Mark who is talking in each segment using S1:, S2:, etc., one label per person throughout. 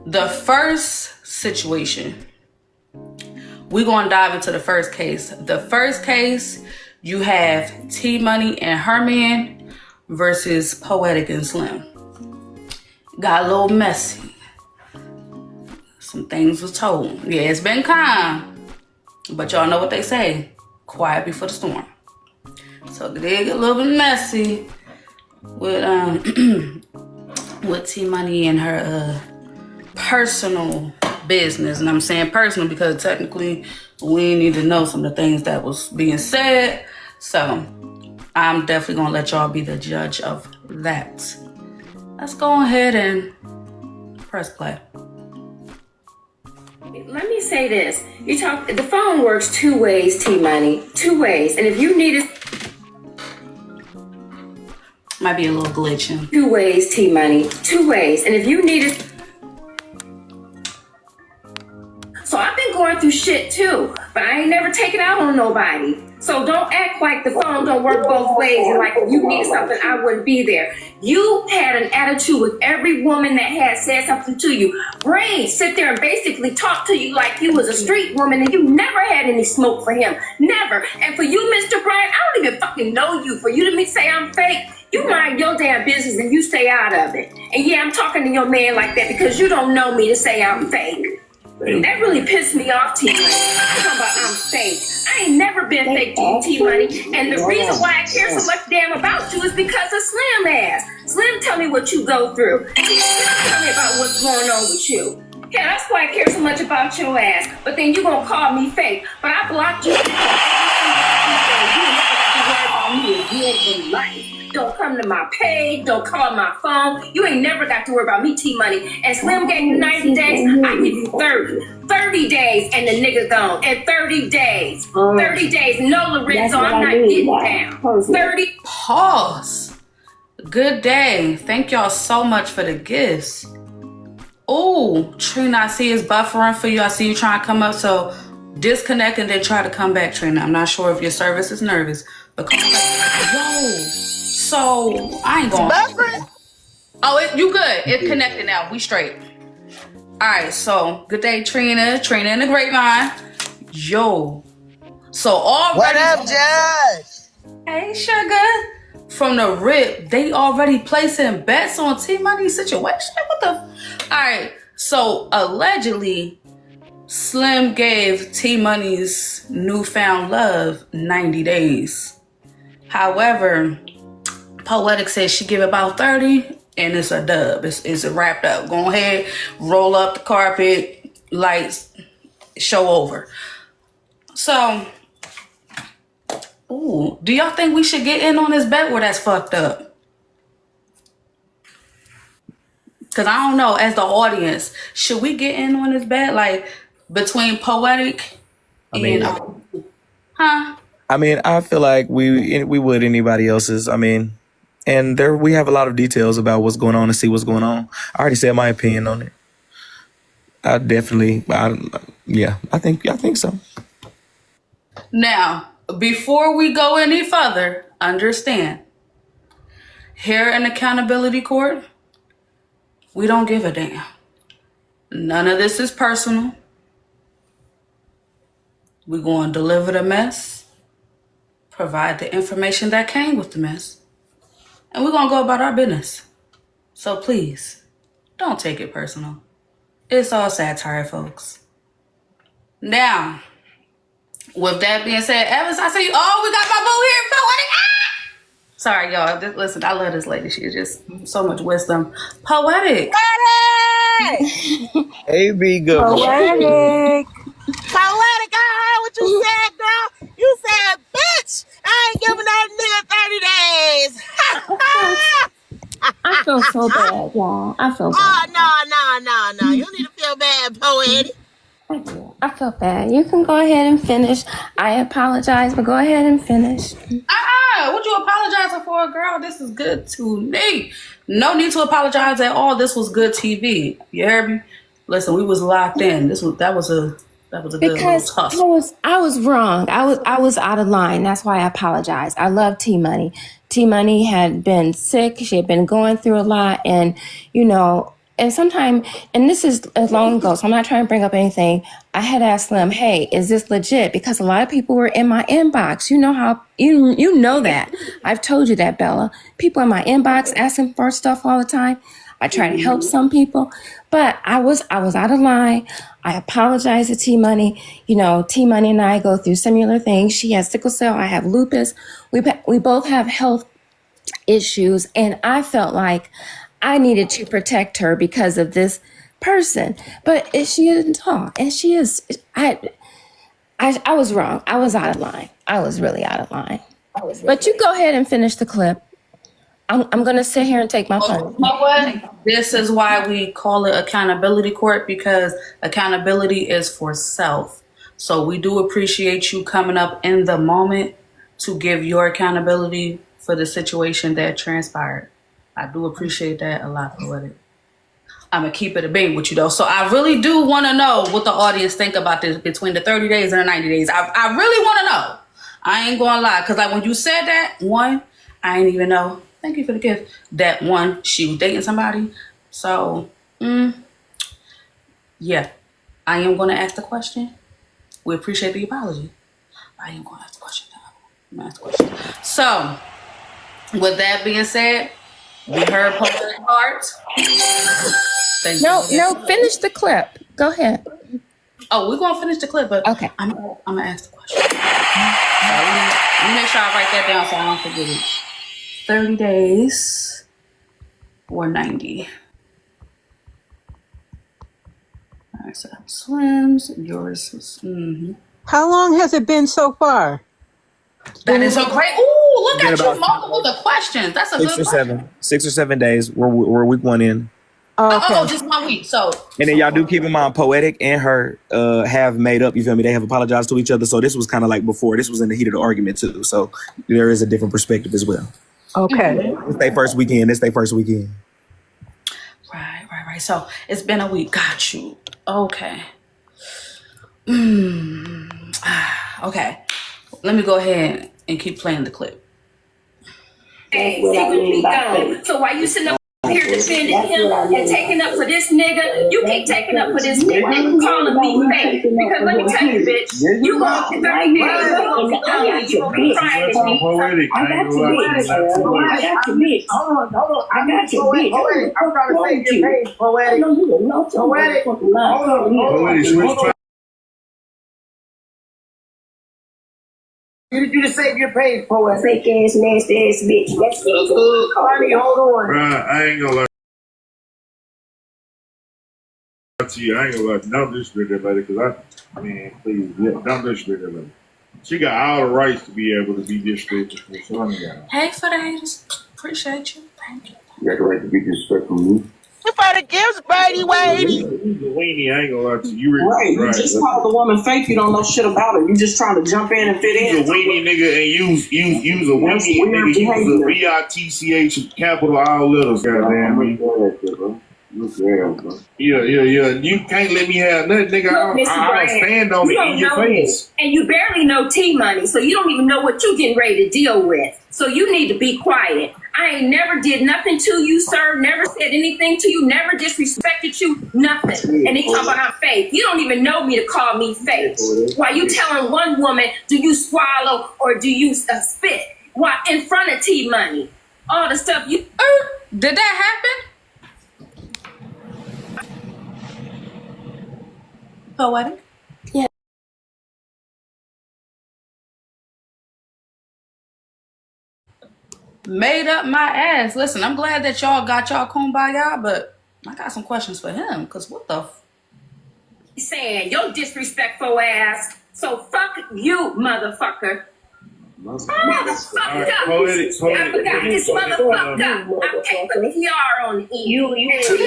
S1: The first situation, we're going to dive into the first case. The first case, you have T Money and her man versus Poetic and Slim. Got a little messy. Some things was told. Yeah, it's been calm, but y'all know what they say, quiet before the storm. So they get a little bit messy with T Money and her personal business. And I'm saying personal because technically we need to know some of the things that was being said. So I'm definitely gonna let y'all be the judge of that. Let's go ahead and press play.
S2: Let me say this. The phone works two ways, T Money. Two ways. And if you need it,
S1: might be a little glitching.
S2: Two ways, T Money. Two ways. And if you need it. So I've been going through shit too, but I ain't never taken out on nobody. So don't act like the phone don't work both ways and like if you need something, I wouldn't be there. You had an attitude with every woman that had said something to you. Brain sit there and basically talk to you like you was a street woman and you never had any smoke for him. Never. And for you, Mr. Brian, I don't even fucking know you. For you to say I'm fake, you mind your damn business and you stay out of it. And yeah, I'm talking to your man like that because you don't know me to say I'm fake. That really pissed me off, T Money. Talking about I'm fake. I ain't never been fake to you, T Money. And the reason why I care so much damn about you is because of Slim ass. Slim, tell me what you go through. Slim, tell me about what's going on with you. Yeah, that's why I care so much about your ass. But then you gonna call me fake. But I blocked you because everything you never got to worry about me again in life. Don't come to my page. Don't call my phone. You ain't never got to worry about me, T Money. And Slim gave you 90 days. I give you 30. 30 days and the nigga gone. And 30 days. 30 days. No Lorenzo, I'm not getting down. 30.
S1: Pause. Good day. Thank y'all so much for the gifts. Oh, Trina, I see it's buffering for you. I see you trying to come up. So disconnect and then try to come back, Trina. I'm not sure if your service is nervous, but come back. Yo. So I ain't going. Oh, you good? It's connected now. We straight. All right. So good day, Trina. Trina in the grapevine. Yo. So already.
S3: What up, Judge?
S1: Hey, sugar. From the rip, they already placing bets on T Money situation. What the? All right. So allegedly, Slim gave T Money's newfound love 90 days. However, Poetic says she give about 30 and it's a dub. It's a wrapped up. Go ahead, roll up the carpet, lights, show over. So, do y'all think we should get in on this bet where that's fucked up? Because I don't know, as the audience, should we get in on this bet? Like, between Poetic and...
S4: I mean, I feel like we would anybody else's. I mean... And we have a lot of details about what's going on and see what's going on. I already said my opinion on it. I think so.
S1: Now, before we go any further, understand, here in Accountability Court, we don't give a damn. None of this is personal. We're going to deliver the mess, provide the information that came with the mess, and we're going to go about our business. So please, don't take it personal. It's all satire, folks. Now, with that being said, Evans, I see you. Oh, we got my boo here, Poetic. Sorry, y'all. Listen, I love this lady. She's just so much wisdom. Poetic.
S4: Hey, be good.
S3: Poetic. Poetic, I heard what you said, girl. You said, bitch, I ain't giving that nigga 30 days.
S5: I feel so bad, y'all. I feel bad.
S3: Oh, no. You need to feel bad, Poetic.
S5: I do. I feel bad. You can go ahead and finish. I apologize, but go ahead and finish.
S1: What you apologizing for, girl? This is good to me. No need to apologize at all. This was good TV. You heard me? Listen, we was locked in. That was a good
S5: because
S1: little tussle.
S5: I was wrong. I was out of line. That's why I apologize. I love T Money. T Money had been sick. She had been going through a lot, and And sometimes, and this is as long ago, so I'm not trying to bring up anything. I had asked them, "Hey, is this legit?" Because a lot of people were in my inbox. You know how you know that. I've told you that, Bella. People in my inbox asking for stuff all the time. I try to help some people, but I was out of line. I apologize to T Money. You know, T Money and I go through similar things. She has sickle cell. I have lupus. We both have health issues, and I felt like I needed to protect her because of this person. But she didn't talk, and she is. I was wrong. I was out of line. I was really out of line. But you go ahead and finish the clip. I'm gonna sit here and take my
S1: You
S5: phone.
S1: know what? This is why we call it accountability court, because accountability is for self. So we do appreciate you coming up in the moment to give your accountability for the situation that transpired. I do appreciate that a lot for it. I'm gonna keep it a beam with you though. So I really do want to know what the audience think about this between the 30 days and the 90 days. I really want to know. I ain't gonna lie, because like when you said that one, I ain't even know. Thank you for the gift. That one, she was dating somebody. So, yeah, I am gonna ask the question. We appreciate the apology. I am gonna ask the question now. I'm gonna ask the question. So, with that being said, we heard Poetic Heart. Thank you.
S5: No, finish the clip. Go ahead.
S1: Oh, we're gonna finish the clip, but
S5: Okay.
S1: I'm gonna ask the question. So let me make sure I write that down so I don't forget it. 30 days or 90. All right, so Slim's, yours was.
S6: How long has it been so far?
S1: That is a great. Ooh, look
S4: Been
S1: at you,
S4: about
S1: multiple the questions. That's a good question.
S4: 6 or 7 days. We're week one in.
S1: Oh, just 1 week. So,
S4: And then y'all do keep in mind, Poetic and her have made up. You feel me? They have apologized to each other. So this was kind of like before. This was in the heat of the argument too. So there is a different perspective as well.
S6: Okay.
S4: It's their first weekend.
S1: right. So it's been a week. Got you. Okay. Okay. Let me go ahead and keep playing the clip.
S2: Hey, he gonna be gone. So why you sitting up here defending him and taking up for this nigga? You keep taking up for this nigga and calling me fake. Because let me tell you, bitch, you gonna get 30 days. You gonna be gone. You gonna be crying to me.
S7: I got your bitch. Hold on. I got your bitch. I'm trying to say your page, Poetic. No, you don't know. Poetic. Hold on. You just save your page, Poetic.
S2: Fake ass, nasty ass bitch. That's good.
S7: Cardi, hold on.
S8: Bruh, I ain't gonna lie to you. I ain't gonna lie to you. Don't disrespect that lady, because please, don't disrespect that lady. She got all the rights to be able to be disrespectful. So,
S1: Hey, for the haters. Appreciate you. Thank you.
S8: you got the right to be disrespectful to me.
S3: You better give Brady Wadey.
S8: You's a weenie, I ain't gonna lie to you.
S9: Right, you just called the woman fake. You don't know shit about her. You just trying to jump in and fit in.
S8: You's a weenie nigga, and use a weenie nigga. Use a VITCH capital all letters. Goddamn me. Yeah. You can't let me have nothing, nigga. I'll stand on it in your face.
S2: And you barely know T Money, so you don't even know what you getting ready to deal with. So you need to be quiet. I ain't never did nothing to you, sir. Never said anything to you. Never disrespected you. Nothing. And they talk about I'm fake. You don't even know me to call me fake. Why you telling one woman, do you swallow or do you spit? Why in front of T Money? All the stuff you.
S1: Did that happen? Poetic?
S5: Yeah.
S1: Made up my ass. Listen, I'm glad that y'all got y'all kumbaya, but I got some questions for him. Because what the
S2: saying your disrespectful ass. So fuck you, motherfucker. Motherfucker. I forgot this motherfucker. I can't put the PR on the end. You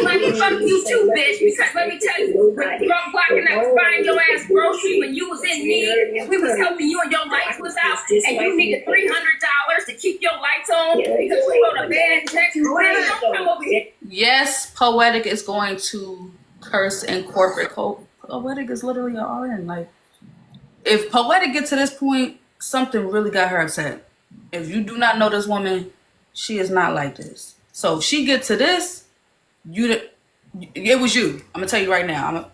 S2: money, fuck you too, bitch. Because let me tell you, when drunk blocking out buying your ass groceries when you was in need, we was helping you and your lights was out, and you needed $300 to keep your lights on because we go to bed next day. Don't come over here.
S1: Yes, Poetic is going to curse in corporate code. Poetic is literally an RN. Like, if Poetic gets to this point, something really got her upset. If you do not know this woman, she is not like this. So if she get to this, It was you. I'm gonna tell you right now.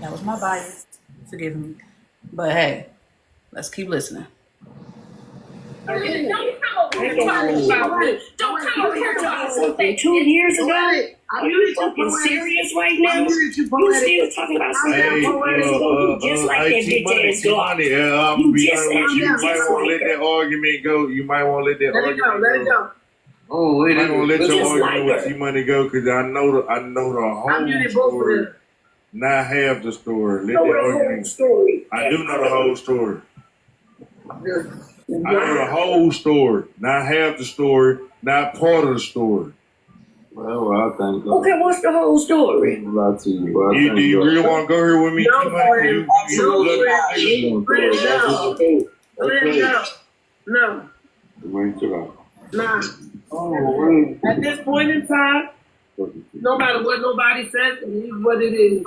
S1: That was my bias. Forgive me. But hey, let's keep listening.
S2: Don't come over here talking about me. Don't come over here talking something 2 years ago. Are you fucking serious right now? You still talking about something 2 years ago? You just like that bitch ass dog.
S8: I'm be honest with you. You might want to let that argument go. You might want to let that argument go.
S7: Oh, wait a minute.
S8: Let your argument with T-Money go because I know the whole story. Not half the story. Let that argument. I do know the whole story. I know the whole story, not half the story, not part of the story.
S7: Well, I think.
S2: Okay, what's the whole story?
S7: Do you
S8: really want to go here with me?
S2: No. Nah.
S7: Oh,
S9: At this point in time, no matter what nobody says, it is what it is.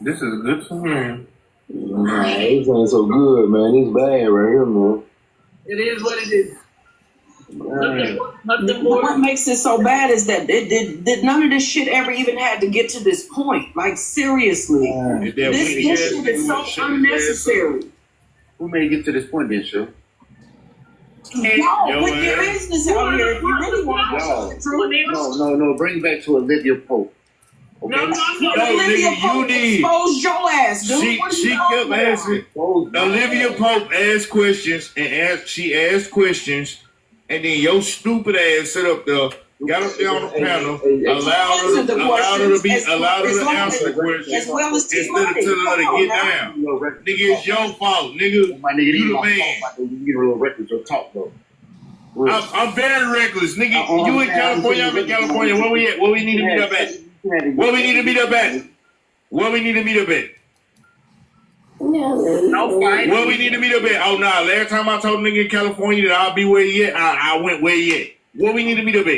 S8: This is a good time.
S7: nah, this ain't so good, man. It's bad right here, man.
S9: It is what it is. Nothing more. What makes it so bad is that none of this shit ever even had to get to this point. Like, seriously. This shit is so unnecessary.
S7: Who made it get to this point, then, sure?
S9: Y'all, with your business out here, if you really want to know.
S7: No. Bring it back to Olivia Pope. Okay?
S9: No,
S8: Olivia Pope
S9: exposed your ass, dude.
S8: She kept asking. Olivia Pope asked questions and she asked questions, and then your stupid ass sit up there, got up there on the panel, allowed her to answer the question,
S9: as well as
S8: instead of telling her to get down. Nigga, it's your fault, nigga.
S7: My nigga,
S8: You the man.
S7: You get a little reckless your talk though.
S8: I'm very reckless, nigga. You in California, I'm in California. Where we at? Where we need to meet up at? Where we need to meet up at? Where we need to meet up at?
S2: No fight.
S8: Where we need to meet up at? Oh, nah. Last time I told nigga in California that I'll be where he at, I went where he at. Where we need to meet up at?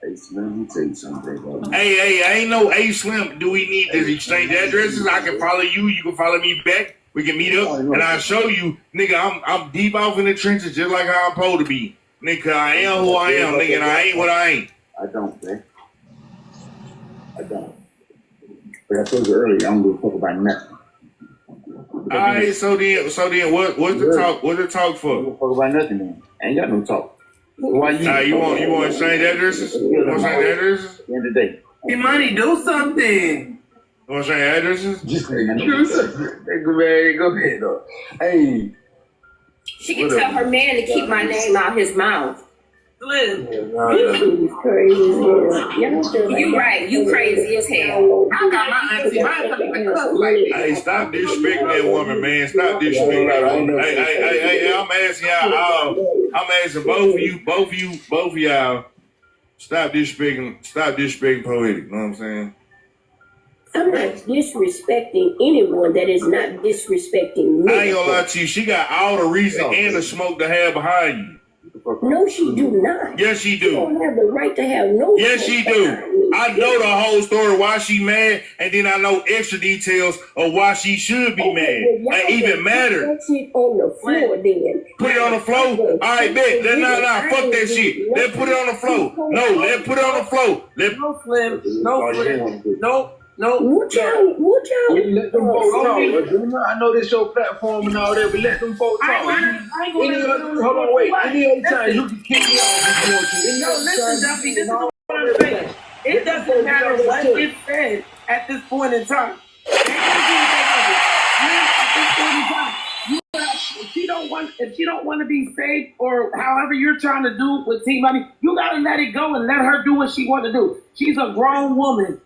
S7: Hey, Slim, let me tell you something, bro.
S8: Hey, I ain't no A Slim. Do we need to exchange addresses? I can follow you. You can follow me back. We can meet up, and I'll show you, nigga, I'm deep off in the trenches just like how I'm supposed to be. Nigga, I am who I am, nigga, and I ain't what I ain't.
S7: I don't, man. I don't. But I told you earlier, I don't give a fuck about nothing.
S8: Alright, so then, what's the talk? What's the talk
S7: I
S8: for?
S7: don't give a fuck about nothing, man. I ain't got no talk. Why
S8: You want to exchange addresses? You want to exchange addresses?
S7: At the end of the day.
S9: Hey, money, do something.
S8: You want to exchange addresses?
S7: Just go ahead, though. Hey.
S2: She can tell her man to keep my name out his mouth.
S9: Slim.
S2: You right. You crazy as hell.
S9: I got my auntie.
S8: Hey, stop disrespecting that woman, man. Stop disrespecting that woman. Hey, I'm asking y'all. I'm asking both of y'all. Stop disrespecting Poetic. You know what I'm saying?
S10: I'm not disrespecting anyone that is not disrespecting me.
S8: I ain't gonna lie to you. She got all the reason and the smoke to have behind you.
S10: No, she do not.
S8: Yes, she do.
S10: She don't have the right to have no.
S8: Yes, she do. I know the whole story why she mad, and then I know extra details of why she should be mad.
S10: Well,
S8: and even matter.
S10: Put it on the floor, then.
S8: Put it on the floor. All right, bet. Fuck that shit. Let's put it on the floor. No, let's put it on the floor.
S9: No, Slim. No, Slim. No.
S10: What y'all?
S7: Let them folks talk. I know this your platform and all that, but let them folks talk. Hold on, wait. Any other time you can kick me off if you want to.
S9: No, listen, Duffy, this is what I'm saying. It doesn't matter what is said at this point in time. If she don't want to be safe or however you're trying to do with T-Money, you gotta let it go and let her do what she want to do. She's a grown woman.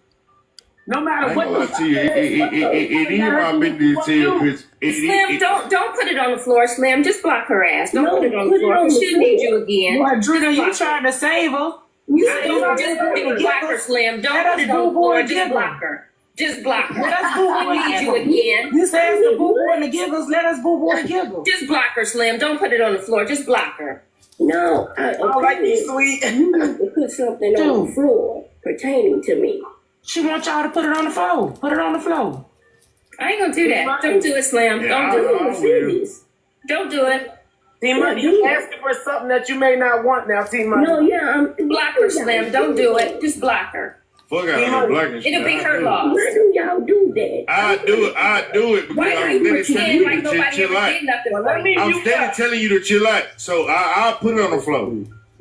S9: No matter what.
S8: It is my business to you because
S2: Slim, don't put it on the floor, Slim. Just block her ass. Don't put it on the floor. She'll need you again.
S9: Well, Drina, you trying to save her?
S2: Just block her, Slim. Don't put it on the floor. Just block her. Just block her.
S9: Let us boo-boo and
S2: need you again.
S9: You say it's the boo-boo and the giggles. Let us boo-boo and giggle.
S2: Just block her, Slim. Don't put it on the floor. Just block her.
S10: No,
S9: I like you, sweet.
S10: You need to put something on the floor pertaining to me.
S9: She wants y'all to put it on the floor. Put it on the floor.
S2: I ain't gonna do that. Don't do it, Slim. Don't do it. Don't do it.
S9: T-Money, you asking for something that you may not want now, T-Money.
S10: No,
S2: block her, Slim. Don't do it. Just block her.
S8: Fuck out of the black and shit.
S2: It'll be her loss.
S10: Why do y'all do that?
S8: I do it because
S2: Why are
S8: I'm
S2: you
S8: steady telling
S2: pretending
S8: you
S2: like
S8: to
S2: nobody
S8: chill
S2: ever
S8: out.
S2: did nothing
S9: Well,
S2: for
S9: let me-
S2: you?
S8: I'm steady telling you to chill out. So I'll put it on the floor.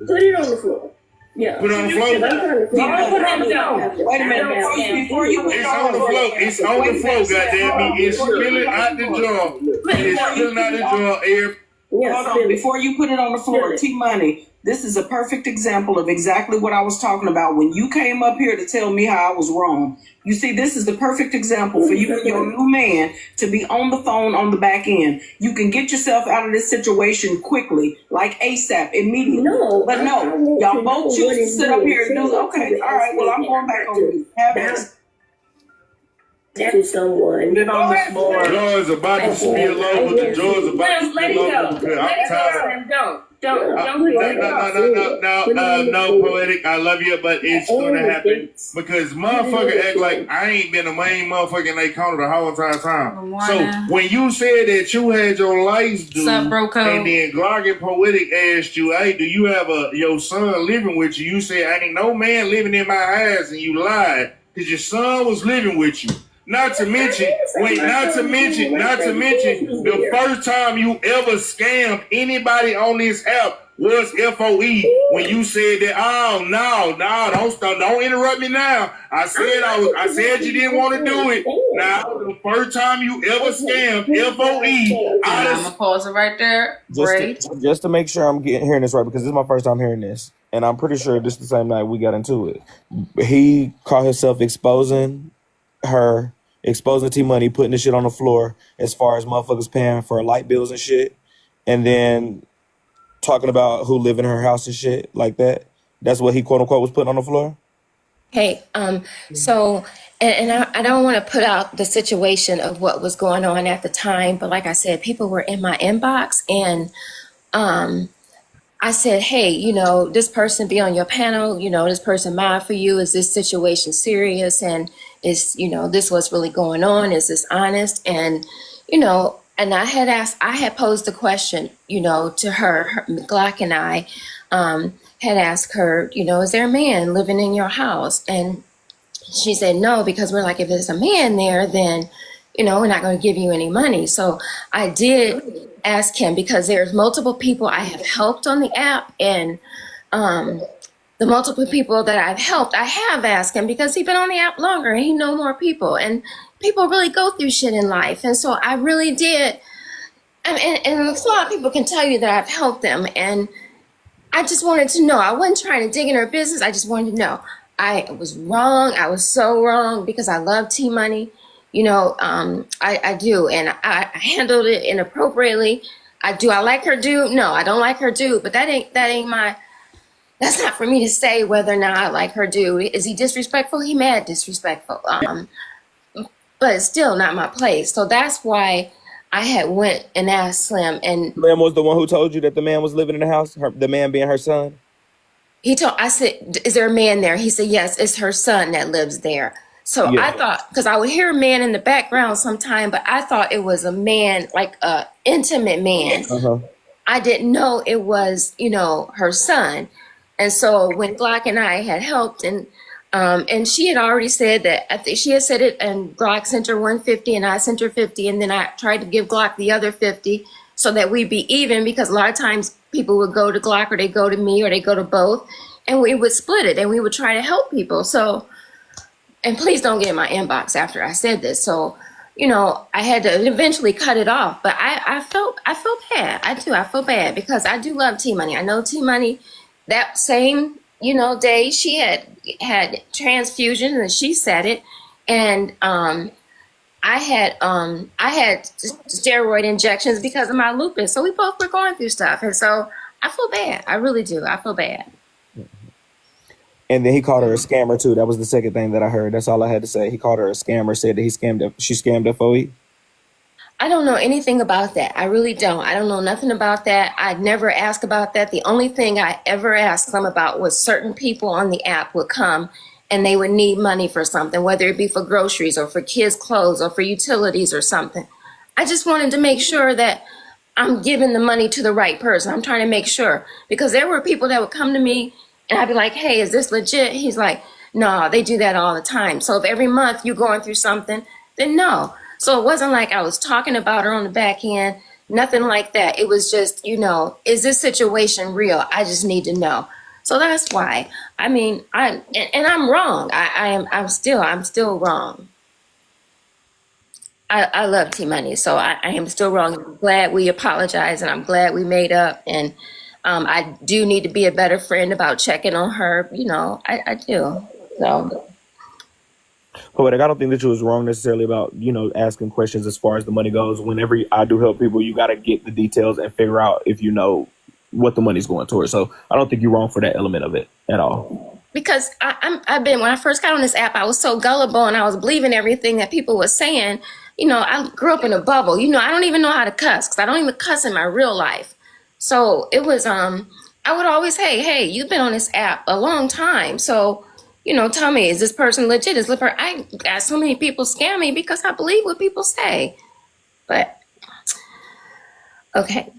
S10: Put it on the floor. Yeah.
S8: Put it on the floor.
S10: I'm trying to figure out
S2: put it on the
S10: how
S2: floor.
S3: Wait a minute, before you put it
S8: It's on the floor. It's on the floor, goddamn it. It's spilling out the jar. It's spilling out the jar every.
S10: Yeah,
S3: Hold on, before you put it on the floor,
S10: Yeah.
S3: T-Money, this is a perfect example of exactly what I was talking about when you came up here to tell me how I was wrong. You see, this is the perfect example for you and your new man to be on the phone on the back end. You can get yourself out of this situation quickly, like ASAP, immediately.
S10: No,
S3: But
S10: I
S3: no,
S10: want
S3: y'all
S10: to
S3: both
S10: know
S3: choose
S10: what
S3: to
S10: it's
S3: sit up
S10: doing.
S3: here and do,
S10: Send it
S3: okay,
S10: to
S3: all right, well, I'm going back over you. Have it.
S10: to someone.
S9: Put it on the floor.
S8: Jars about to spill over. The jars about to
S2: Let it
S8: spill
S2: go.
S8: over. Because
S2: Let
S8: I'm
S2: it go,
S8: tired.
S2: Slim. Don't do that.
S8: No, poetic. I love you, but it's gonna happen because motherfucker act like I ain't been the main motherfucker in their corner the whole entire time. So when you said that you had your lights due,
S1: Sup, bro code?
S8: and then Glock and Poetic asked you, "Hey, do you have your son living with you?" You said, "Ain't no man living in my house," and you lied because your son was living with you. Not to mention, the first time you ever scammed anybody on this app was FOE when you said that. Oh no, don't interrupt me now. I said you didn't want to do it. Now the first time you ever scammed FOE,
S1: I'm gonna pause it right there. Great.
S4: Just to make sure I'm hearing this right, because this is my first time hearing this, and I'm pretty sure this is the same night we got into it. He caught himself exposing T-Money, putting the shit on the floor as far as motherfuckers paying for light bills and shit, and then talking about who live in her house and shit like that. That's what he quote unquote was putting on the floor.
S5: Hey, so, and I don't want to put out the situation of what was going on at the time, but like I said, people were in my inbox, and I said, hey, this person be on your panel, this person mad for you. Is this situation serious? And is, this what's really going on? Is this honest? And, and I had posed the question, to her, Glock and I, had asked her, is there a man living in your house? And she said no, because we're like, if there's a man there, then, we're not going to give you any money. So I did ask him, because there's multiple people I have helped on the app, and the multiple people that I've helped, I have asked him, because he's been on the app longer and he know more people, and people really go through shit in life. And so I really did. And a lot of people can tell you that I've helped them, and I just wanted to know. I wasn't trying to dig in her business. I just wanted to know. I was wrong. I was so wrong, because I love T-Money. I do. And I handled it inappropriately. I do. I like her dude. No, I don't like her dude. But that's not for me to say whether or not I like her dude. Is he disrespectful? He mad disrespectful. But it's still not my place. So that's why I had went and asked Slim, and
S4: Slim was the one who told you that the man was living in the house, the man being her son.
S5: I said, is there a man there? He said, yes, it's her son that lives there. So
S4: Yeah.
S5: I thought, because I would hear a man in the background sometime, but I thought it was a man, like a intimate man.
S4: Uh-huh.
S5: I didn't know it was, her son. And so when Glock and I had helped, and she had already said that, I think she had said it, and Glock sent her 150 and I sent her 50, and then I tried to give Glock the other 50 so that we'd be even, because a lot of times people would go to Glock, or they go to me, or they go to both, and we would split it, and we would try to help people. So, and please don't get in my inbox after I said this. So, I had to eventually cut it off, but I felt bad. I do. I feel bad, because I do love T-Money. I know T-Money, that same, day she had transfusion, and she said it. And, I had steroid injections because of my lupus. So we both were going through stuff. And so I feel bad. I really do. I feel bad.
S4: And then he called her a scammer too. That was the second thing that I heard. That's all I had to say. He called her a scammer, said that she scammed FOE.
S5: I don't know anything about that. I really don't. I don't know nothing about that. I'd never asked about that. The only thing I ever asked them about was certain people on the app would come and they would need money for something, whether it be for groceries or for kids' clothes or for utilities or something. I just wanted to make sure that I'm giving the money to the right person. I'm trying to make sure, because there were people that would come to me and I'd be like, hey, is this legit? He's like, No, they do that all the time. So if every month you're going through something, then no. So it wasn't like I was talking about her on the back end, nothing like that. It was just, is this situation real? I just need to know. So that's why. I mean, I'm wrong. I'm still wrong. I love T Money, so I am still wrong. I'm glad we apologized, and I'm glad we made up. And I do need to be a better friend about checking on her. I do. So.
S4: Poetic, I don't think that you was wrong necessarily about, asking questions as far as the money goes. Whenever I do help people, you got to get the details and figure out if you know what the money's going towards. So I don't think you're wrong for that element of it at all.
S5: Because when I first got on this app, I was so gullible and I was believing everything that people were saying. I grew up in a bubble. I don't even know how to cuss because I don't even cuss in my real life. So it was, I would always say, hey, you've been on this app a long time. So, tell me, is this person legit? I got so many people scam me because I believe what people say. But, okay.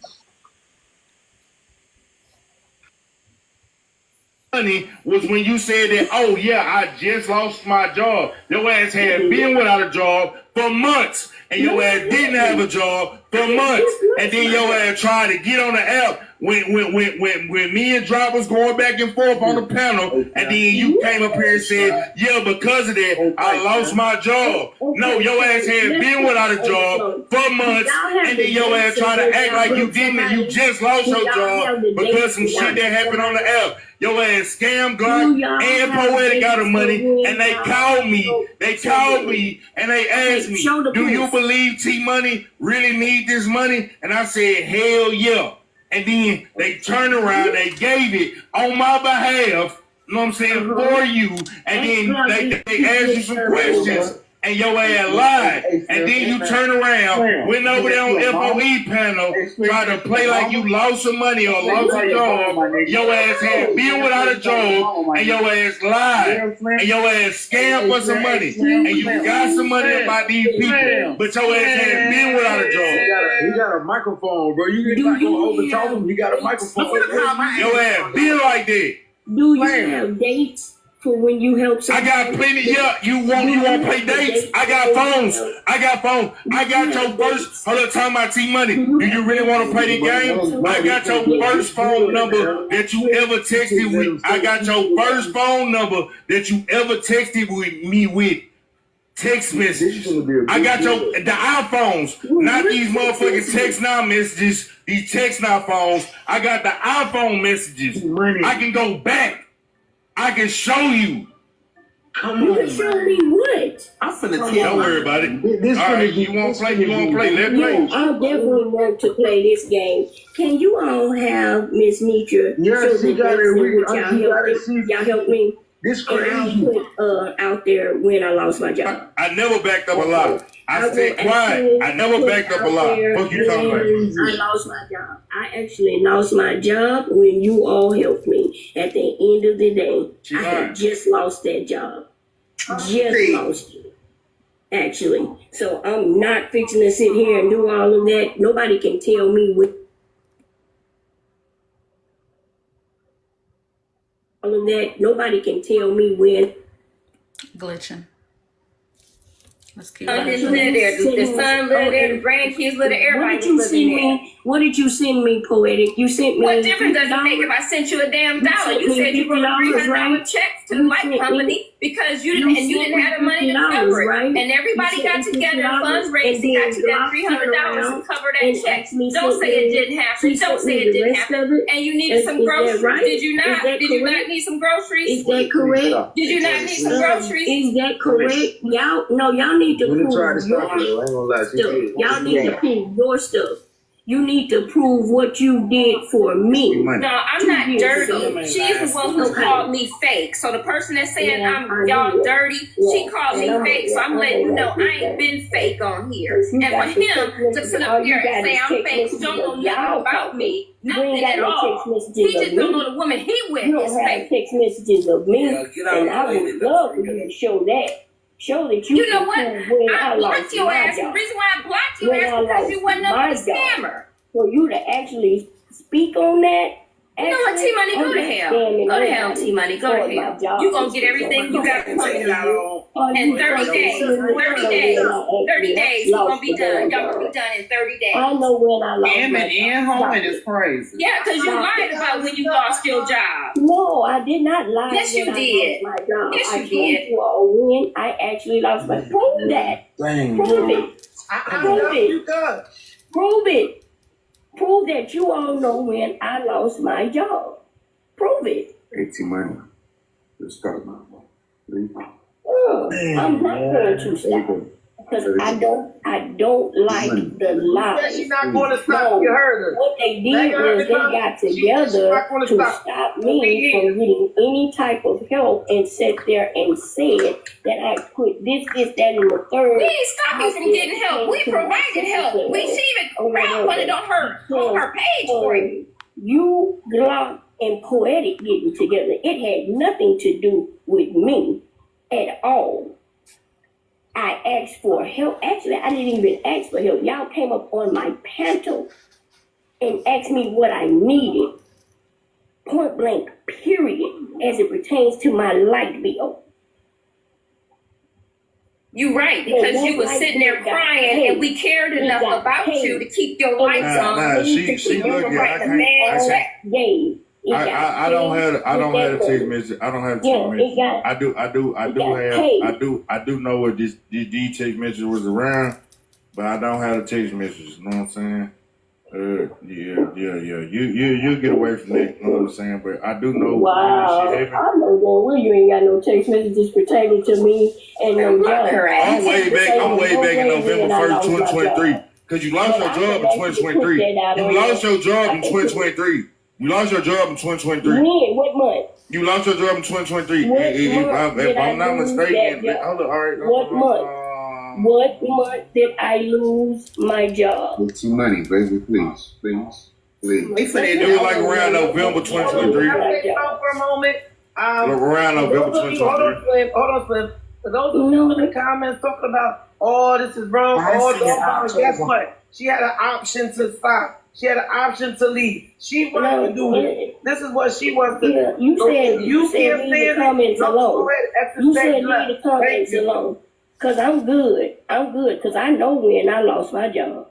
S8: Money was when you said that, oh yeah, I just lost my job. Your ass had been without a job for months, and your ass didn't have a job for months, and then your ass tried to get on the app when me and Drop was going back and forth on the panel, and then you came up here and said, yeah, because of that, I lost my job. No, your ass had been without a job for months, and then your ass tried to act like you didn't, and you just lost your job because some shit that happened on the app. Your ass scam Glock and Poetic got the money, and they called me. They called me and they asked me, do you believe T Money really need this money? And I said, hell yeah. And then they turned around, they gave it on my behalf, you know what I'm saying, for you. And then they asked you some questions, and your ass lied. And then you turn around, went over there on FOE panel, tried to play like you lost some money or lost a job. Your ass had been without a job, and your ass lied. And your ass scammed for some money. And you got some money about these people, but your ass had been without a job.
S11: You got a microphone, bro. You not gonna over talk him. You got a microphone.
S8: Your ass been like that.
S10: Do you have dates for when you help somebody?
S8: I got plenty. Yeah, you want to pay dates? I got phones. I got your first. Hold up, talking about T Money. Do you really want to play the game? I got your first phone number that you ever texted with. I got your first phone number that you ever texted with me with. Text messages. I got the iPhones, not these motherfucking text now messages. These text now phones. I got the iPhone messages. I can go back. I can show you.
S10: Come on, you can show me what?
S11: I'm finna tell
S8: you. Don't worry about it. All right, you want to play? You want to play? Let's play.
S10: I definitely want to play this game. Can you all have Miss Mitra?
S11: Yes, she got it.
S10: Y'all help me.
S11: This
S10: crazy. And I'll put out there when I lost my job.
S8: I never backed up a lot. I stayed quiet. I never backed up a lot. What you talking about?
S10: I lost my job. I actually lost my job when you all helped me. At the end of the day, I had just lost that job. Just lost it. Actually. So I'm not fixing to sit here and do all of that. Nobody can tell me what all of that. Nobody can tell me when.
S1: Glitching. Let's keep
S2: his live there. The son live there. The grandkids live there. Everybody live there.
S10: What did you send me, Poetic? You sent me.
S2: What difference does it make if I sent you a damn dollar? You said you wrote a $300 check to the light company because you didn't have the money to cover it. Right? And everybody got together and fundraised and got to that $300 to cover that check. Don't say it didn't happen. Don't say it didn't happen. And you needed some groceries. Did you not? Did you not need some groceries?
S10: Is that correct?
S2: Did you not need some groceries?
S10: Is that correct? Y'all need to prove your stuff. Y'all need to prove your stuff. You need to prove what you did for me.
S2: No, I'm not dirty. She's the one who called me fake. So the person that's saying y'all dirty, she called me fake. So I'm letting you know I ain't been fake on here. And for him to sit up here and say I'm fake, don't know nothing about me, nothing at all. He just don't know the woman he with is fake.
S10: Text messages of me, and I would love for you to show that. Show that
S2: you know what? I blocked your ass. The reason why I blocked your ass because you wasn't a scammer.
S10: For you to actually speak on that,
S2: You know what, T Money, go to hell. Go to hell, T Money, go to hell. You gonna get everything you got coming to you in 30 days. 30 days. 30 days. You gonna be done. Y'all gonna be done in 30 days.
S10: I know when I lost my job.
S3: And Holman is crazy.
S2: Yeah, because you lied about when you lost your job.
S10: No, I did not lie.
S2: Yes, you did.
S10: My job.
S2: Yes, you
S10: I
S2: did.
S10: told you all when I actually lost my job. Prove that.
S4: Dang.
S10: Prove it. Prove it. Prove it. Prove that you all know when I lost my job. Prove it.
S11: 18 money. Let's start now. Please.
S10: I'm not going to stop because I don't like the lies.
S9: She's not going to stop.
S10: No,
S9: You heard her.
S10: what they did was they got together to stop me from getting any type of help and sat there and said that I put this, that, and the third.
S2: We ain't stopped you from getting help. We provided help. We she even put it on her page for you.
S10: You, Glock, and Poetic getting together, it had nothing to do with me at all. I asked for help. Actually, I didn't even ask for help. Y'all came up on my panel and asked me what I needed. Point blank, period, as it pertains to my light bill.
S2: You right, because you was sitting there crying and we cared enough about you to keep your lights on.
S8: She look at I don't have a text message. I don't have a text message. I do know what these text message was around, but I don't have the text messages. You know what I'm saying? Yeah. You get away from that. You know what I'm saying? But I do know.
S10: Wow, I know that well you ain't got no text messages pertaining to me and your job.
S8: I'm way back in November 1st, 2023. Because you lost your job in 2023. You lost your job in 2023. You lost your job in 2023.
S10: When? What month?
S8: You lost your job in 2023. If I'm not mistaken, hold on, all right.
S10: What month? What month did I lose my job?
S11: With some money, baby, please.
S8: It was like around November 2023.
S9: For a moment.
S8: Around November 2023.
S9: Hold on, Slim. For those of you in the comments talking about, oh, this is wrong, guess what? She had an option to stop. She had an option to leave. She wanted to do it. This is what she wants to do.
S10: You said leave the comments alone. You said leave the comments alone. Because I'm good. Because I know when I lost my job.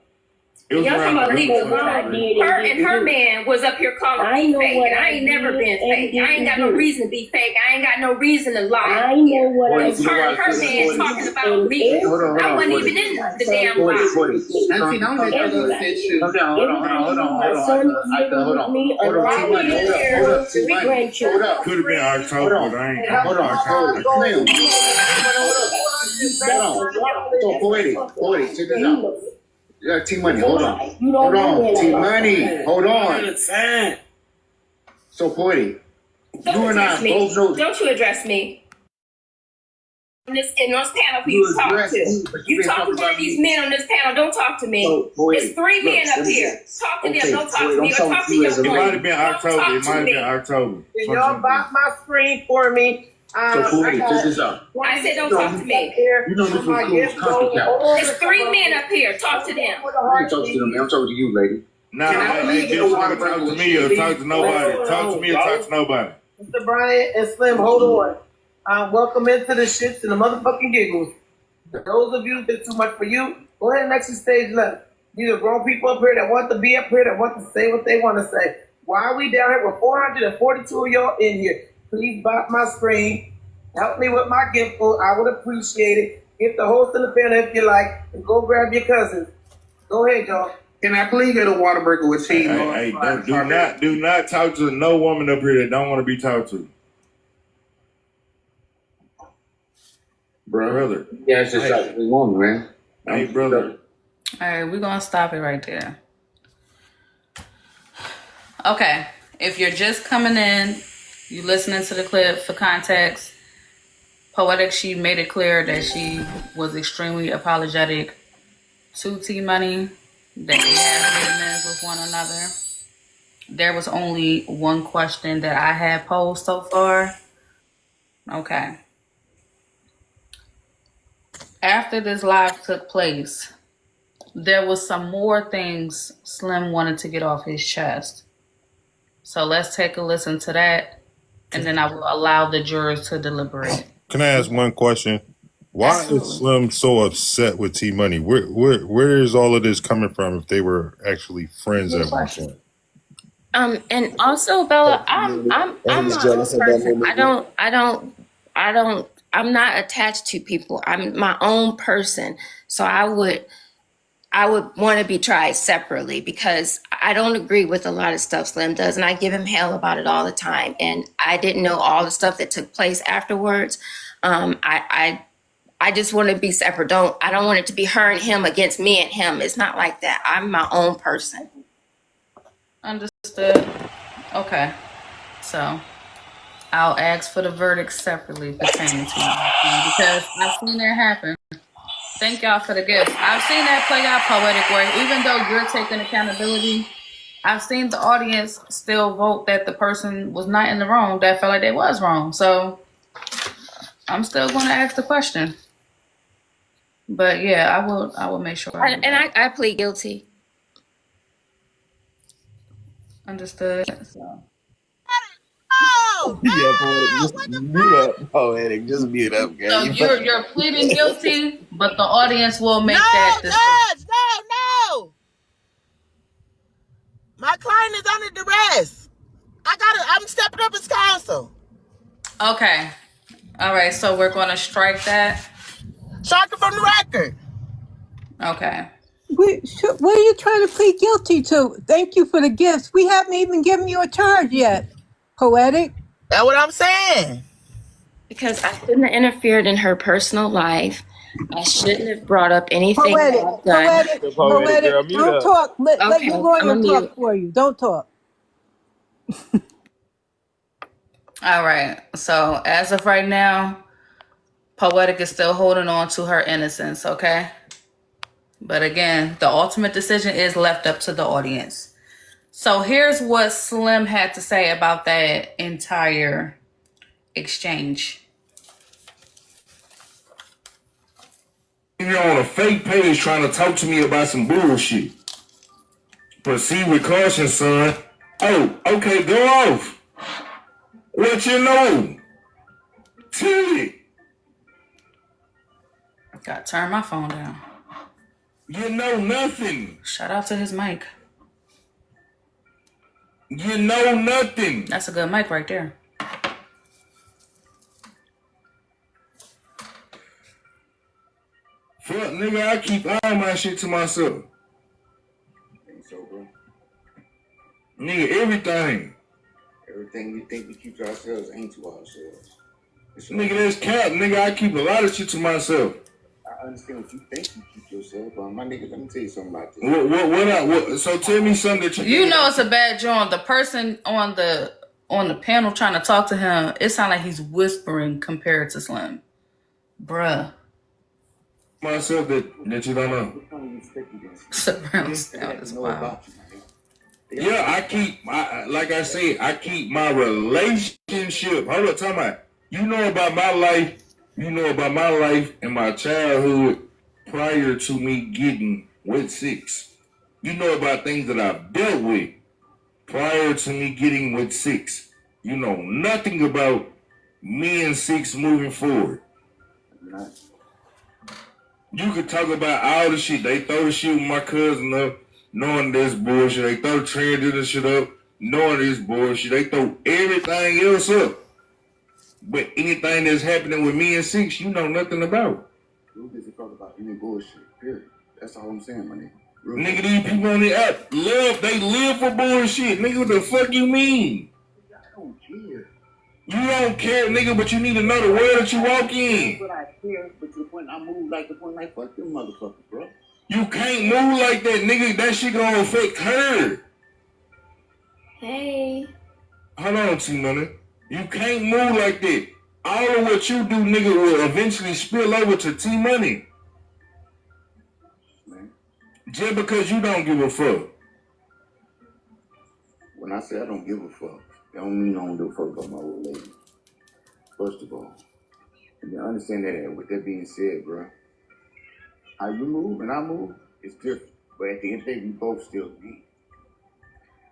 S2: Y'all talking about leave it alone. Her and her man was up here calling me fake, and I ain't never been fake. I ain't got no reason to be fake. I ain't got no reason to lie.
S10: I know what I
S2: did. Her man talking about me. I wasn't even in the damn lie.
S10: Auntie, don't let her go sit you. Hold on.
S8: Could have been October, but I ain't.
S11: Hold on. So, Poetic, check this out. Yeah, T-Money, hold on. T-Money, hold on. So, Poetic, you and I both know.
S2: Don't you address me. In this panel for you to talk to. You talk to one of these men on this panel, don't talk to me. There's 3 men up here. Talk to them, don't talk to me, or talk to your
S8: It might have been October.
S9: Can y'all box my screen for me?
S11: So, Poetic, check this out.
S2: I said don't talk to me.
S11: You know this includes CONCACAF.
S2: There's 3 men up here. Talk to them.
S11: I ain't talking to them, I'm talking to you, lady.
S8: Nah, you talk to me or talk to nobody. Talk to me or talk to nobody.
S9: Mr. Bryant and Slim, hold on. Welcome into the shits and the motherfucking giggles. Those of you that too much for you, go ahead and exit stage left. These are grown people up here that want to be up here, that want to say what they want to say. Why are we down here with 442 of y'all in here? Please bop my screen. Help me with my gift. I would appreciate it. Get the host in the panel if you like, and go grab your cousins. Go ahead, y'all.
S12: Can I please get a water breaker with cheese?
S8: Hey, do not talk to no woman up here that don't want to be talked to. Brother.
S11: Yeah, it's just like we want, man.
S8: Hey, brother.
S1: All right, we're going to stop it right there. Okay, if you're just coming in, you listening to the clip for context, Poetic, she made it clear that she was extremely apologetic to T-Money, that they had made amends with one another. There was only one question that I had posed so far. Okay. After this live took place, there was some more things Slim wanted to get off his chest. So let's take a listen to that, and then I will allow the jurors to deliberate.
S13: Can I ask one question? Why
S1: Absolutely.
S13: is Slim so upset with T Money? Where is all of this coming from? If they were actually friends at one point.
S5: And also, Bella, I'm my own person. I'm not attached to people. I'm my own person. So I would want to be tried separately because I don't agree with a lot of stuff Slim does, and I give him hell about it all the time. And I didn't know all the stuff that took place afterwards. I just want to be separate. I don't want it to be her and him against me and him. It's not like that. I'm my own person.
S1: Understood. Okay. So I'll ask for the verdict separately pertaining to you because I've seen that happen. Thank y'all for the gifts. I've seen that play out poetic where even though you're taking accountability, I've seen the audience still vote that the person was not in the wrong that felt like they was wrong. So I'm still going to ask the question. But yeah, I will make sure.
S5: I plead guilty.
S1: Understood. So.
S4: Oh, yeah, poetic. Just mute up, poetic. Just mute up, girl.
S1: So you're pleading guilty, but the audience will make that decision.
S14: No. My client is under duress. I'm stepping up as counsel.
S1: Okay. All right. So we're going to strike that.
S14: Strike it from the record.
S6: What
S1: Okay.
S6: are you trying to plead guilty to? Thank you for the gifts. We haven't even given you a charge yet, poetic.
S14: That's what I'm saying.
S5: Because I shouldn't have interfered in her personal life. I shouldn't have brought up anything
S6: Poetic.
S4: Girl, mute
S6: Don't
S4: up.
S6: talk. Let your lawyer
S5: I'm
S6: talk
S5: mute.
S6: for you. Don't talk.
S1: All right. So as of right now, Poetic is still holding on to her innocence. Okay. But again, the ultimate decision is left up to the audience. So here's what Slim had to say about that entire exchange.
S8: You're on a fake page trying to talk to me about some bullshit. Proceed with caution, son. Oh, okay, go off. What you know? Tell it.
S1: Gotta turn my phone down.
S8: You know nothing.
S1: Shout out to his mic.
S8: You know nothing.
S1: That's a good mic right there.
S8: Fuck, nigga, I keep all my shit to myself.
S11: So, bro,
S8: Nigga, everything.
S11: everything we think we keep to ourselves ain't to ourselves.
S8: Nigga, that's cap. Nigga, I keep a lot of shit to myself.
S11: I understand what you think you keep yourself, but my nigga, let me tell you something about this.
S8: So tell me something that
S1: you know it's a bad joint. The person on the panel trying to talk to him, it sounds like he's whispering compared to Slim. Bruh.
S8: Myself that you don't know.
S1: Surround sound is wild.
S8: Yeah, I keep like I said, I keep my relationship. Hold up, talking about you know about my life and my childhood prior to me getting with 6. You know about things that I've dealt with prior to me getting with 6. You know nothing about me and 6 moving forward. You could talk about all the shit. They throw the shit with my cousin up, knowing this bullshit. They throw transgender shit up, knowing this bullshit. They throw everything else up. But anything that's happening with me and 6, you know nothing about.
S11: Real busy talk about any bullshit, period. That's all I'm saying, my nigga.
S8: Nigga, these people on the app they live for bullshit. Nigga, what the fuck you mean?
S11: I don't care.
S8: You don't care, nigga, but you need to know the world that you walk in.
S11: But I care, but to the point I move like fuck them motherfuckers, bro.
S8: You can't move like that, nigga. That shit gonna affect her.
S10: Hey.
S8: Hold on, T-Money. You can't move like that. All of what you do, nigga, will eventually spill over to T-Money.
S11: Man.
S8: Just because you don't give a fuck.
S11: When I say I don't give a fuck, that don't mean I don't give a fuck about my old lady. First of all. And then understand that with that being said, bro, how you move and I move is different. But at the end of the day, we both still me.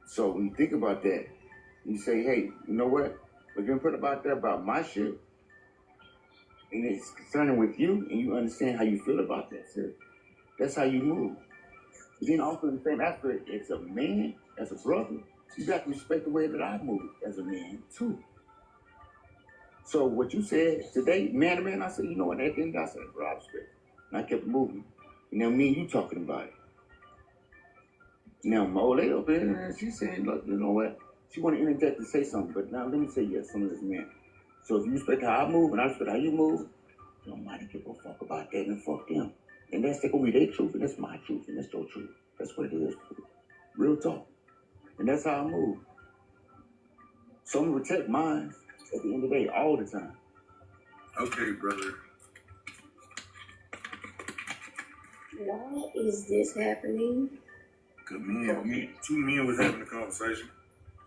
S11: So when you think about that, You say, hey, you know what? We're gonna put about that about my shit, and it's concerning with you, and you understand how you feel about that, sir. That's how you move. But then also in the same aspect, as a man, as a brother, you got to respect the way that I move as a man too. So what you said today, man to man, I said, you know what? At the end, I said, bro, I respect it. And I kept it moving. And now me and you talking about it. Now my old lady up there, she's saying, look, you know what? She want to interject and say something, but now let me say yes, some of this man. So if you respect how I move and I respect how you move, nobody give a fuck about that and fuck them. And that's gonna be their truth and that's my truth and that's your truth. That's what it is. Real talk. And that's how I move. So I'm gonna protect mine at the end of the day all the time.
S8: Okay, brother.
S10: Why is this happening?
S8: Cause two men was having a conversation.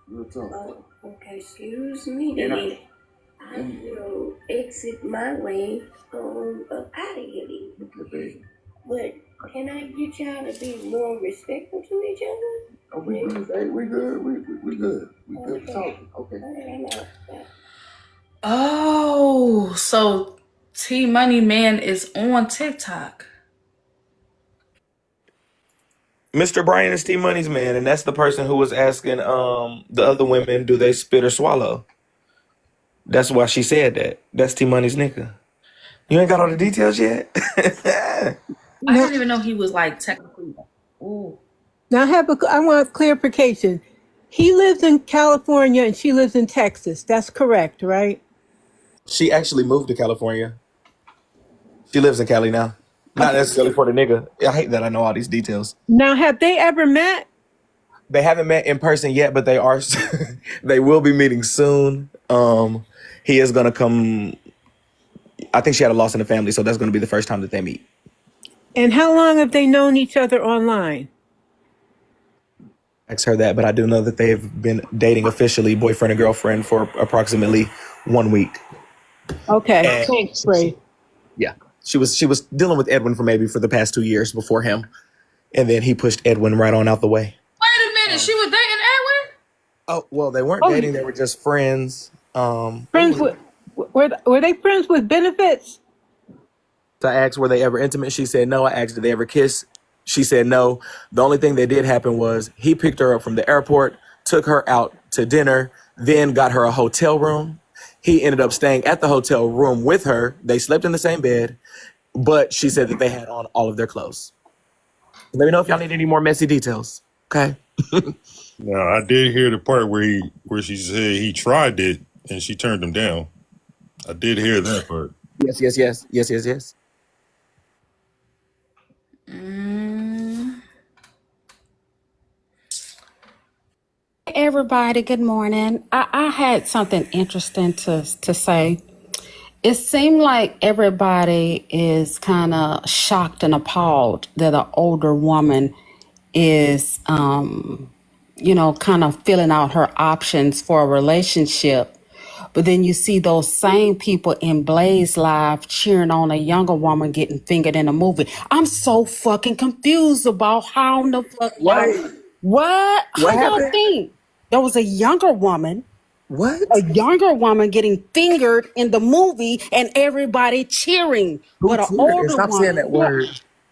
S11: Real talk.
S10: Oh, okay, excuse me then. I will exit my way on up out of here then.
S11: Okay.
S10: But can I get y'all to be more respectful to each other?
S11: Oh, we good. Hey, we good. We good. We good talking. Okay.
S1: Oh, so T Money Man is on TikTok.
S4: Mr. Brian is T Money's man, and that's the person who was asking the other women, do they spit or swallow? That's why she said that. That's T Money's nigga. You ain't got all the details yet?
S1: I didn't even know he was like technically. Ooh.
S6: Now I want clarification. He lives in California and she lives in Texas. That's correct, right?
S4: She actually moved to California. She lives in Cali now. Not necessarily for the nigga. I hate that I know all these details.
S6: Now, have they ever met?
S4: They haven't met in person yet, but they are. They will be meeting soon. He is gonna come. I think she had a loss in the family, so that's gonna be the first time that they meet.
S6: And how long have they known each other online?
S4: Ask her that, but I do know that they've been dating officially, boyfriend and girlfriend, for approximately 1 week.
S6: Okay, thanks, Bray.
S4: Yeah, she was dealing with Edwin for the past 2 years before him, and then he pushed Edwin right on out the way.
S1: Wait a minute, she was dating Edwin?
S4: Oh well, they weren't dating; they were just friends.
S6: Friends with were they friends with benefits?
S4: So I asked, were they ever intimate? She said no. I asked, did they ever kiss? She said no. The only thing that did happen was he picked her up from the airport, took her out to dinner, then got her a hotel room. He ended up staying at the hotel room with her. They slept in the same bed, but she said that they had on all of their clothes. Let me know if y'all need any more messy details. Okay.
S13: Now I did hear the part where she said he tried it and she turned him down. I did hear that part.
S4: Yes.
S15: Everybody, good morning. I had something interesting to say. It seemed like everybody is kind of shocked and appalled that an older woman is, kind of filling out her options for a relationship. But then you see those same people in Blaze Live cheering on a younger woman getting fingered in a movie. I'm so fucking confused about how the fuck y'all... What? How y'all think? There was a younger woman.
S4: What?
S15: A younger woman getting fingered in the movie and everybody cheering. But an older
S4: Stop
S15: woman.
S4: saying that word.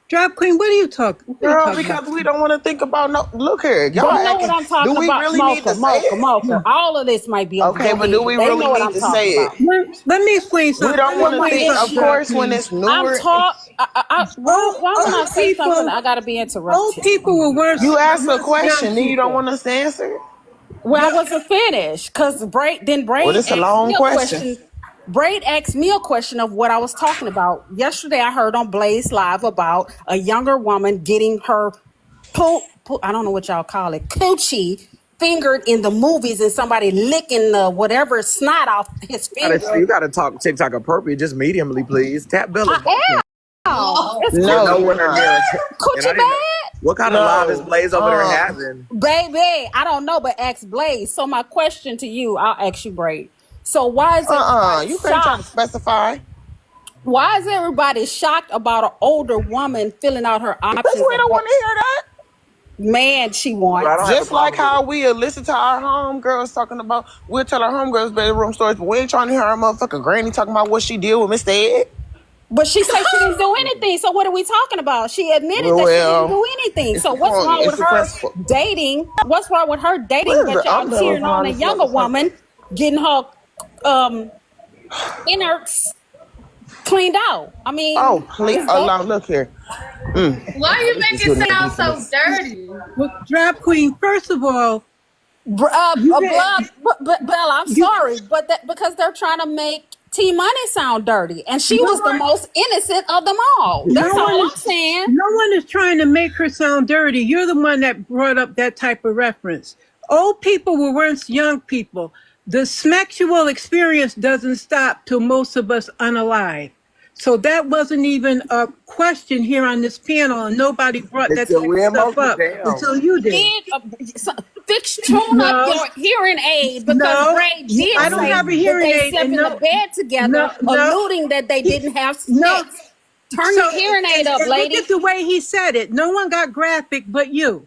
S6: Drop Queen, what are you talking
S14: Girl, because we don't want to think about look here. Y'all
S15: They know what I'm talking
S14: do we
S15: about.
S14: really need to say it?
S15: Mocha. All of this might be over
S14: Okay,
S15: your
S14: but
S15: head,
S14: do we
S15: they
S14: really
S15: know what
S14: need
S15: I'm
S14: to
S15: talking
S14: say
S15: about.
S14: it?
S6: Let me explain something.
S14: We don't want to think, of course, when it's newer.
S15: Why when I say something, I gotta be interrupted?
S6: Old people were worse.
S14: You ask a question, then you don't want us to answer it?
S15: Well, I wasn't finished because Braid
S14: It's a
S15: asked
S14: long
S15: me a
S14: question.
S15: question. Braid asked me a question of what I was talking about. Yesterday, I heard on Blaze Live about a younger woman getting her I don't know what y'all call it, coochie fingered in the movies and somebody licking the whatever snot off his finger.
S4: You gotta talk TikTok appropriate, just mediumly, please. Tap Bill.
S15: It's
S14: No,
S15: coochie bad.
S4: What kind of live is Blaze over there having?
S15: Baby, I don't know, but ask Blaze. So my question to you, I'll ask you, Braid. So why is everybody
S14: you can't try to specify.
S15: Why is everybody shocked about an older woman filling out her options?
S14: Because we don't want to hear that.
S15: Man, she won.
S14: Just like how we'll listen to our homegirls talking about, we'll tell our homegirls bedroom stories, but we ain't trying to hear our motherfucking granny talking about what she did with Mr. Ed.
S15: But she said she didn't do anything. So what are we talking about? She admitted that she didn't do anything. So what's wrong with her dating? What's wrong with her dating? But y'all cheering on a younger woman getting her innards cleaned out. I mean,
S14: please, look here.
S1: Why you make it sound so dirty?
S6: Well, Drag Queen, first of all,
S15: Bella, I'm sorry, but because they're trying to make T Money sound dirty, and she was the most innocent of them all. That's all I'm saying.
S6: No one is trying to make her sound dirty. You're the one that brought up that type of reference. Old people were once young people. The sexual experience doesn't stop till most of us unalive. So that wasn't even a question here on this panel, and nobody brought that type of stuff up until you did.
S15: Tune up your hearing aid, because Ray did
S6: I don't
S15: say
S6: have a hearing
S15: that they
S6: aid,
S15: slept in the bed together, alluding that they didn't have sex. Turn your hearing aid up, lady.
S6: Look at the way he said it. No one got graphic but you.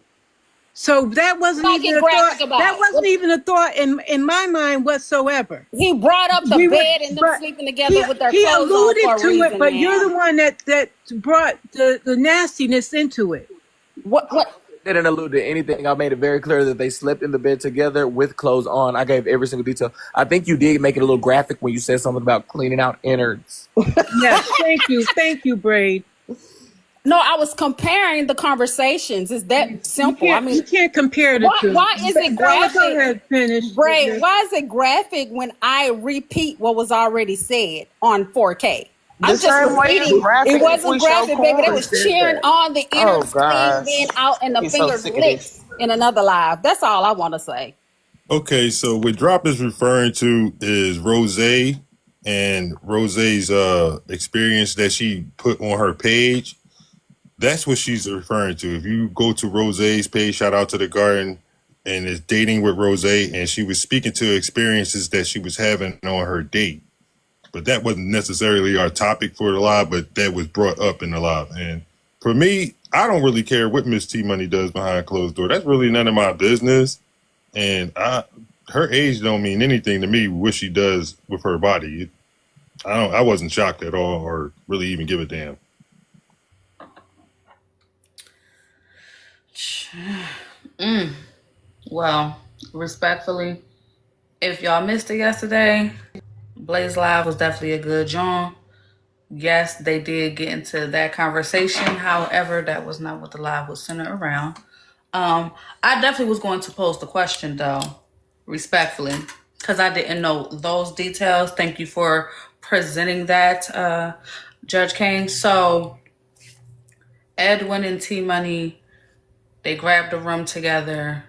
S6: So that wasn't even a thought. That wasn't even a thought in my mind whatsoever.
S15: He brought up the bed and them sleeping together with their clothes on.
S6: He alluded to
S15: reason,
S6: it, but
S15: man.
S6: you're the one that brought the nastiness into it.
S15: What?
S4: Didn't allude to anything. I made it very clear that they slept in the bed together with clothes on. I gave every single detail. I think you did make it a little graphic when you said something about cleaning out innards.
S6: Yes, thank you, Braid.
S15: No, I was comparing the conversations. It's that simple.
S6: You can't compare the two.
S15: Why is it graphic?
S6: Go ahead, finish.
S15: Bray, why is it graphic when I repeat what was already said on 4K? I'm just repeating. It wasn't graphic, baby. They was cheering on the innards being out and the fingers licked in another live. That's all I want to say.
S13: Okay, so what Drop is referring to is Rose and Rose's experience that she put on her page. That's what she's referring to. If you go to Rose's page, shout out to the garden, and is dating with Rose, and she was speaking to experiences that she was having on her date. But that wasn't necessarily our topic for the live, but that was brought up in the live. And for me, I don't really care what Miss T Money does behind closed door. That's really none of my business. And her age don't mean anything to me. What she does with her body, I wasn't shocked at all, or really even give a damn.
S1: Well, respectfully, if y'all missed it yesterday, Blaze Live was definitely a good joint. Yes, they did get into that conversation. However, that was not what the live was centered around. I definitely was going to pose the question, though, respectfully, because I didn't know those details. Thank you for presenting that, Judge Kane. So, Edwin and T Money, they grabbed the room together,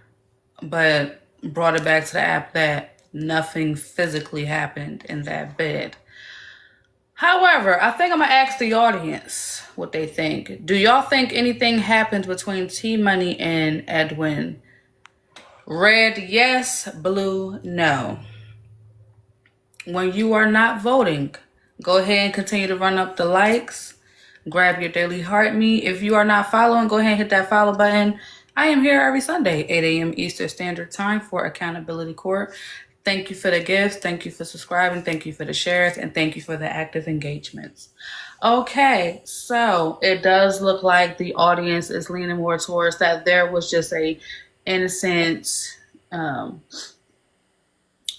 S1: but brought it back to the app that nothing physically happened in that bed. However, I think I'm going to ask the audience what they think. Do y'all think anything happened between T Money and Edwin? Red, yes. Blue, no. When you are not voting, go ahead and continue to run up the likes. Grab your daily heart meat. If you are not following, go ahead and hit that follow button. I am here every Sunday, 8 a.m. Eastern Standard Time for Accountability Court. Thank you for the gifts. Thank you for subscribing. Thank you for the shares. And thank you for the active engagements. Okay, so it does look like the audience is leaning more towards that there was just a innocent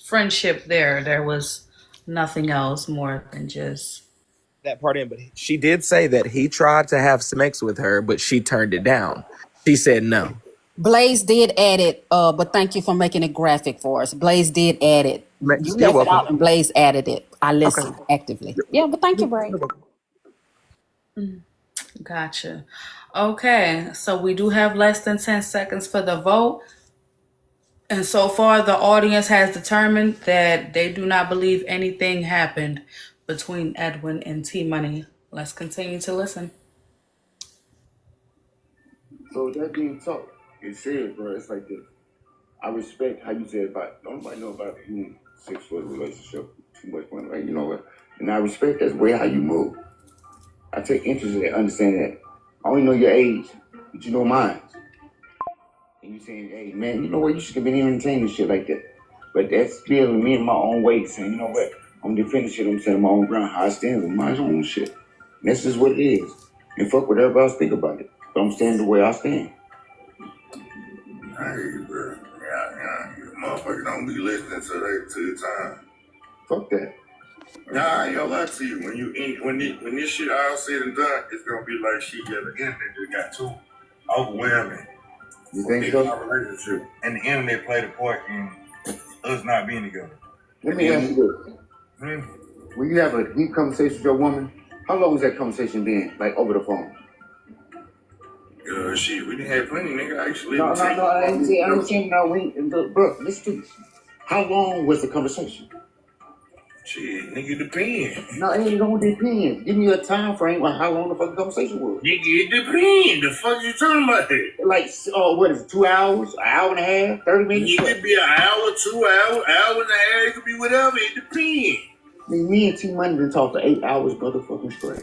S1: friendship there. There was nothing else more than just
S4: that part in, but she did say that he tried to have sex with her, but she turned it down. She said no.
S15: Blaze did add it, but thank you for making it graphic for us. Blaze did add it. You left it out and Blaze added it. I listened actively. Yeah, but thank you, Bray.
S1: Gotcha. Okay, so we do have less than 10 seconds for the vote. And so far, the audience has determined that they do not believe anything happened between Edwin and T Money. Let's continue to listen.
S11: So that being talk, it's serious, bro. It's like this. I respect how you said about nobody know about you 6 foot relationship, too much money, right? You know what? And I respect that's way how you move. I take interest in that, understanding that. I only know your age, but you know mine. And you saying, hey, man, you know what? You should have been entertaining shit like that. But that's still me in my own way saying, you know what? I'm defending shit. I'm saying my own ground. How I stand with my own shit. And this is what it is. And fuck what everybody else think about it. But I'm standing the way I stand.
S8: Hey, bro. Yeah. You motherfucker don't be listening to your time.
S11: Fuck that.
S8: Nah, I ain't gonna lie to you. When this shit all said and done, it's gonna be like shit. Yeah, the internet just got too overwhelming.
S11: You think so?
S8: Our relationship and the internet played a part in us not being together.
S11: Let me ask you this. When you have a deep conversation with your woman, how long has that conversation been? Like over the phone?
S8: Shit, we done had plenty, nigga. Actually,
S11: No, I ain't saying no. Bro, listen to me. How long was the conversation?
S8: Shit, nigga, depend.
S11: No, it don't depend. Give me a time frame on how long the fucking conversation was.
S8: Nigga, it depend. The fuck you talking about that?
S11: Like, what is it, 2 hours, an hour and a half, 30 minutes?
S8: It could be an hour, 2 hours, hour and a half. It could be whatever. It depends.
S11: Me and T Money done talked for 8 hours motherfucking straight.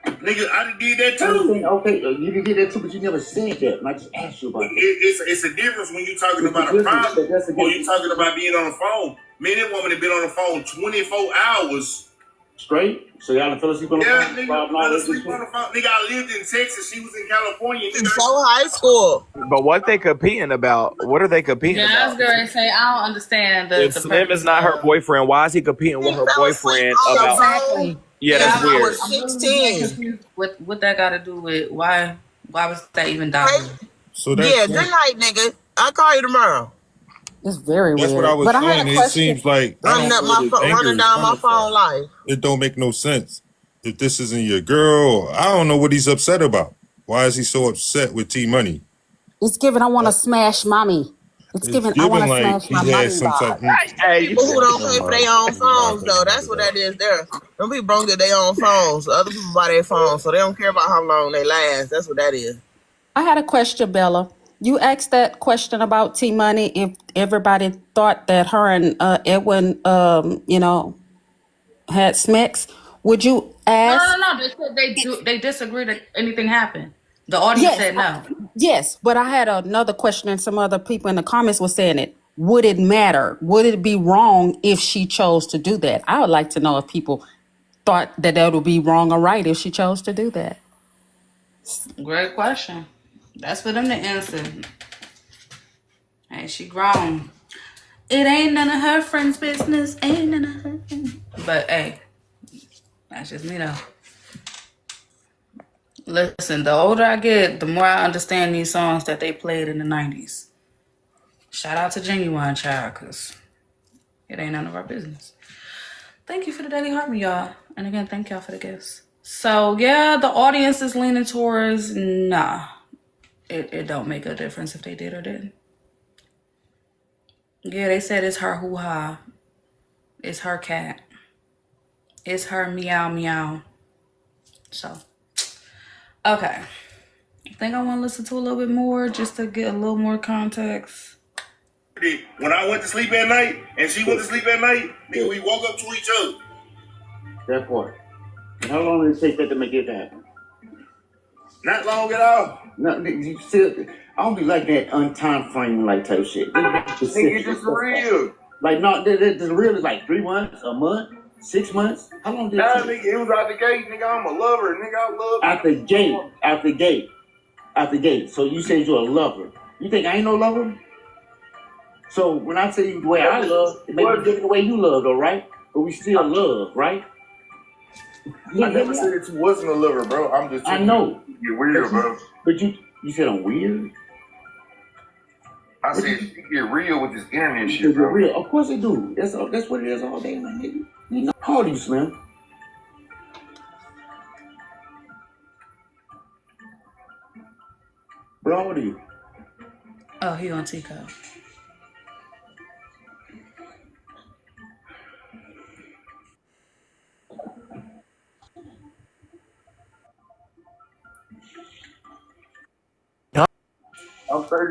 S8: Nigga, I done did that too.
S11: Okay, you did that too, but you never said that. And I just asked you about it.
S8: It's a difference when you're talking about a problem or you're talking about being on the phone. Me and that woman have been on the phone 24 hours.
S11: Straight? So y'all done fell asleep on the phone?
S8: Yeah, nigga, fell asleep on the phone. Nigga, I lived in Texas. She was in California. Nigga.
S14: So high school.
S4: But what they competing about? What are they competing
S1: Yeah, I was
S4: about?
S1: going to say, I don't understand
S4: If Slim is not her boyfriend, why is he competing with her boyfriend about?
S1: Exactly.
S4: Yeah, that's
S14: I
S4: weird.
S14: was
S1: I'm really
S14: 16.
S1: confused what that got to do with why was that even done?
S13: So that's,
S14: Yeah, good night, nigga. I'll call you tomorrow.
S15: It's very
S13: that's
S15: weird.
S13: what I was
S15: But I
S13: saying.
S15: had a
S13: It
S15: question.
S13: seems like I
S14: Running
S13: don't
S14: up
S13: know where
S14: my
S13: the anger
S14: running
S13: is
S14: down my
S13: coming
S14: phone
S13: from.
S14: life.
S13: It don't make no sense. If this isn't your girl, I don't know what he's upset about. Why is he so upset with T Money?
S15: It's given, I want to smash mommy. It's given, I want
S13: Given
S15: to
S13: like
S15: smash my
S13: he had
S15: mommy
S13: some type.
S15: vibe.
S4: Hey,
S14: People who don't pay for their own
S13: Never mind,
S14: phones, though, that's what that is there. Them people don't get their own phones. Other people buy their phones, so they don't care about how long they last. That's what that is.
S15: I had a question, Bella. You asked that question about T Money if everybody thought that her and Edwin, had smacks. Would you ask?
S1: No. They said they disagree that anything happened. The audience
S15: Yes,
S1: said no.
S15: yes. But I had another question, and some other people in the comments were saying it. Would it matter? Would it be wrong if she chose to do that? I would like to know if people thought that would be wrong or right if she chose to do that.
S1: Great question. That's for them to answer. Hey, she grown. It ain't none of her friends' business. Ain't none of her. But hey, that's just me though. Listen, the older I get, the more I understand these songs that they played in the 90s. Shout out to Genuine Child, because it ain't none of our business. Thank you for the Daily Harmony, y'all. And again, thank y'all for the gifts. So, yeah, the audience is leaning towards, nah. It don't make a difference if they did or didn't. Yeah, they said it's her hoo-ha. It's her cat. It's her meow meow. So, okay. I think I want to listen to a little bit more just to get a little more context.
S8: When I went to sleep at night and she went to sleep at night, nigga, we woke up to each other.
S11: That part. And how long did it take that to make it happen?
S8: Not long at all.
S11: No, you still. I don't be like that untime frame like type shit.
S8: Nigga, just real.
S11: Like no, the real is like 3 months, a month, 6 months. How long did it
S8: Nah,
S11: take?
S8: nigga, it was out the gate, nigga. I'm a lover, nigga. I love
S11: Out the gate. So you said you're a lover. You think I ain't no lover? So when I tell you the way I love, it may be different the way you love, though, right? But we still love, right?
S8: I never said that you wasn't a lover, bro. I'm just.
S11: I know.
S8: You're weird, bro.
S11: But you said I'm weird.
S8: I said you get real with this internet shit, bro.
S11: Real. Of course it do. That's what it is all day, my nigga. You know, how old are you, Slim? Bro, how old are you?
S1: Oh, he on Tico.
S8: I'm 30.